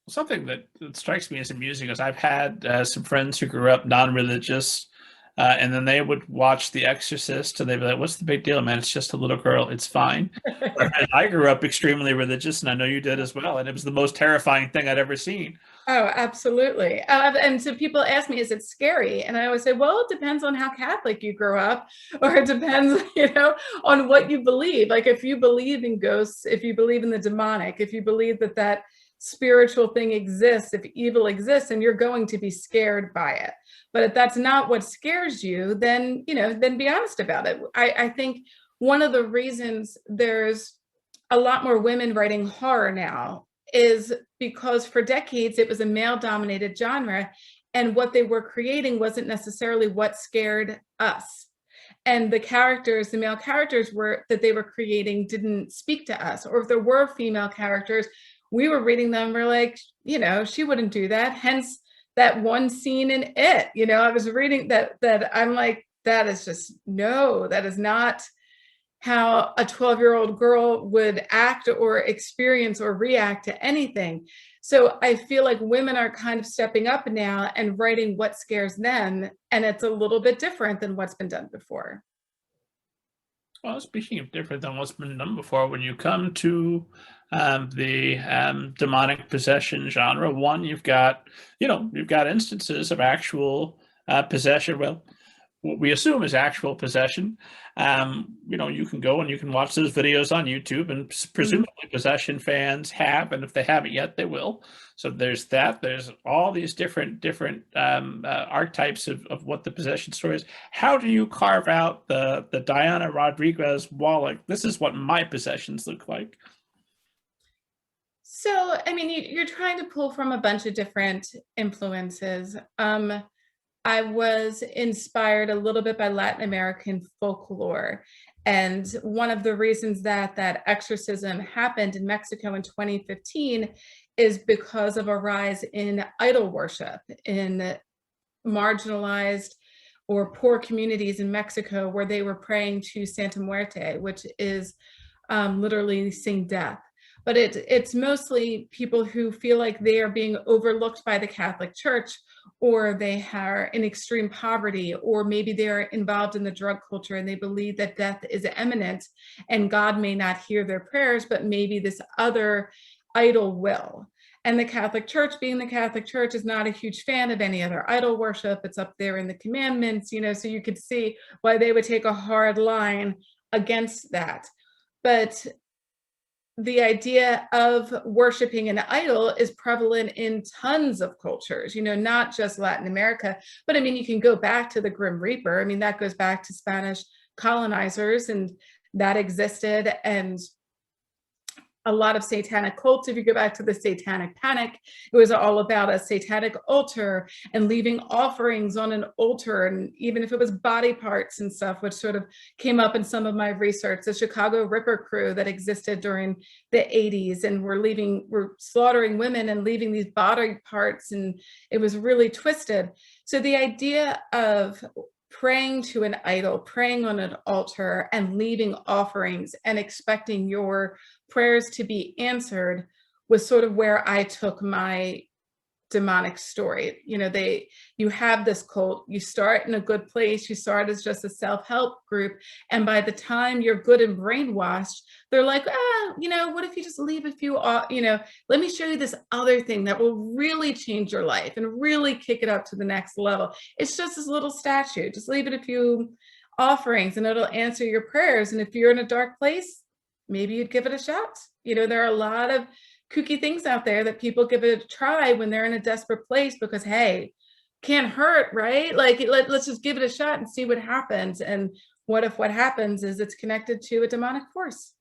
Something that strikes me as amusing is I've had some friends who grew up non-religious, and then they would watch The Exorcist, and they'd be like, "What's the big deal, man? It's just a little girl. It's fine." Whereas I grew up extremely religious, and I know you did as well, and it was the most terrifying thing I'd ever seen. Oh, absolutely. And so people ask me, is it scary? And I always say, well, it depends on how Catholic you grew up, or it depends, on what you believe. Like if you believe in ghosts, if you believe in the demonic, if you believe that that spiritual thing exists, if evil exists, and you're going to be scared by it. But if that's not what scares you, then, then be honest about it. I think one of the reasons there's a lot more women writing horror now is because for decades it was a male dominated genre, and what they were creating wasn't necessarily what scared us. And the male characters that they were creating didn't speak to us. Or if there were female characters, we were reading them, we're like, she wouldn't do that. Hence that one scene in It. I was reading that I'm like, that is just, no, that is not how a 12-year-old girl would act or experience or react to anything. So I feel like women are kind of stepping up now and writing what scares them, and it's a little bit different than what's been done before. Well, speaking of different than what's been done before, when you come to the demonic possession genre, one, you've got instances of actual possession. Well, what we assume is actual possession. You can go and you can watch those videos on YouTube, and presumably possession fans have, and if they haven't yet, they will. So there's that. There's all these different archetypes of what the possession story is. How do you carve out the Diana Rodriguez Wallach? This is what my possessions look like. So, I mean, you're trying to pull from a bunch of different influences. I was inspired a little bit by Latin American folklore. And one of the reasons that exorcism happened in Mexico in 2015 is because of a rise in idol worship in marginalized or poor communities in Mexico, where they were praying to Santa Muerte, which is literally sing death. But it's mostly people who feel like they are being overlooked by the Catholic Church, or they are in extreme poverty, or maybe they're involved in the drug culture and they believe that death is imminent and God may not hear their prayers, but maybe this other idol will. And the Catholic Church, being the Catholic Church, is not a huge fan of any other idol worship. It's up there in the commandments, so you could see why they would take a hard line against that. But the idea of worshiping an idol is prevalent in tons of cultures, not just Latin America. But I mean, you can go back to the Grim Reaper. I mean, that goes back to Spanish colonizers, and that existed. And a lot of satanic cults, if you go back to the Satanic Panic, it was all about a satanic altar and leaving offerings on an altar. And even if it was body parts and stuff, which sort of came up in some of my research, the Chicago Ripper crew that existed during the 80s, and were slaughtering women and leaving these body parts. And it was really twisted. So the idea of praying to an idol, praying on an altar, and leaving offerings and expecting your prayers to be answered was sort of where I took my demonic story. You have this cult, you start in a good place, you start as just a self-help group, and by the time you're good and brainwashed, they're like, what if you just leave a few, let me show you this other thing that will really change your life and really kick it up to the next level. It's just this little statue, just leave it a few offerings and it'll answer your prayers. And if you're in a dark place, maybe you'd give it a shot. There are a lot of kooky things out there that people give it a try when they're in a desperate place because, hey, can't hurt, right? Like, let's just give it a shot and see what happens. And what if what happens is it's connected to a demonic force?